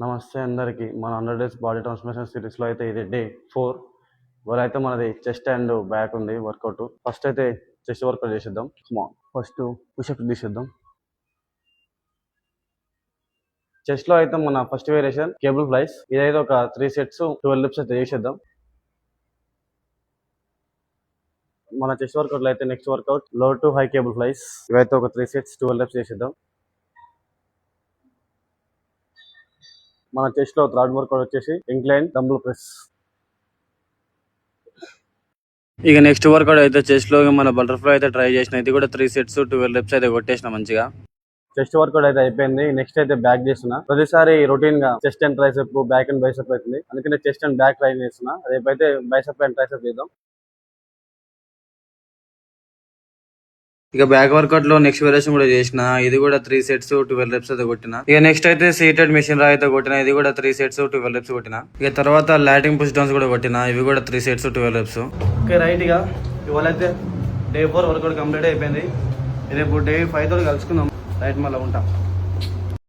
నమస్తే అందరికి. మన 100 డేస్ బాడీ ట్రాన్స్ఫర్మేషన్ సిరీస్ లో అయితే ఇది డే 4. ఇవాళ అయితే మనది చెస్ట్ అండ్ బ్యాక్ ఉంది వర్కౌట్. ఫస్ట్ అయితే చెస్ట్ వర్కౌట్ చేసేద్దాం. ఫస్ట్ పుషప్స్ తీసేద్దాం. చెస్ట్ లో అయితే మన ఫస్ట్ వేరియేషన్ కేబుల్ ఫ్లైస్. ఇదైతే ఒక 3 సెట్స్ 12 లిప్స్ అయితే చేసేద్దాం. మన చెస్ట్ వర్కౌట్ లో అయితే నెక్స్ట్ వర్కౌట్ లో టు హై కేబుల్ ఫ్లైస్. ఇవైతే ఒక 3 సెట్స్ 12 లిప్స్ చేసేద్దాం. మన చెస్ట్ లో థర్డ్ వర్కౌట్ వచ్చేసి ఇంక్లైన్ డంబుల్ ప్రెస్. ఇక నెక్స్ట్ వర్కౌట్ అయితే చెస్ట్ లో మన బటర్ఫ్లై అయితే ట్రై చేసిన. ఇది కూడా 3 సెట్స్ 12 లిప్స్ అయితే కొట్టేసిన మంచిగా. చెస్ట్ వర్కౌట్ అయితే అయిపోయింది. నెక్స్ట్ అయితే బ్యాక్ చేస్తున్నా. ప్రతిసారి రొటీన్ గా chest and tricep, back and bicep అవుతుంది. అందుకనే చెస్ట్ అండ్ బ్యాక్ ట్రై చేస్తున్నా. రేపైతే బైసెప్ అండ్ ట్రైసెప్ చేద్దాం. ఇక బ్యాక్ వర్కౌట్ లో నెక్స్ట్ వేరియేషన్ కూడా చేసిన. ఇది కూడా 3 సెట్స్ 12 లిప్స్ అయితే కొట్టిన. ఇక నెక్స్ట్ అయితే సీటెడ్ మెషిన్ రా అయితే కొట్టిన. ఇది కూడా 3 సెట్స్ 12 లిప్స్ కొట్టిన. ఇక తర్వాత లాటింగ్ పుష్ డౌన్స్ కూడా కొట్టిన. ఇవి కూడా 3 సెట్స్ 12 లిప్స్. Okay right. ఇక ఇవాళ అయితే డే 4 వర్కౌట్ కంప్లీట్ అయిపోయింది. రేపు డే 5 తో కలుసుకుందాం. రైట్, మళ్ళీ ఉంటాం.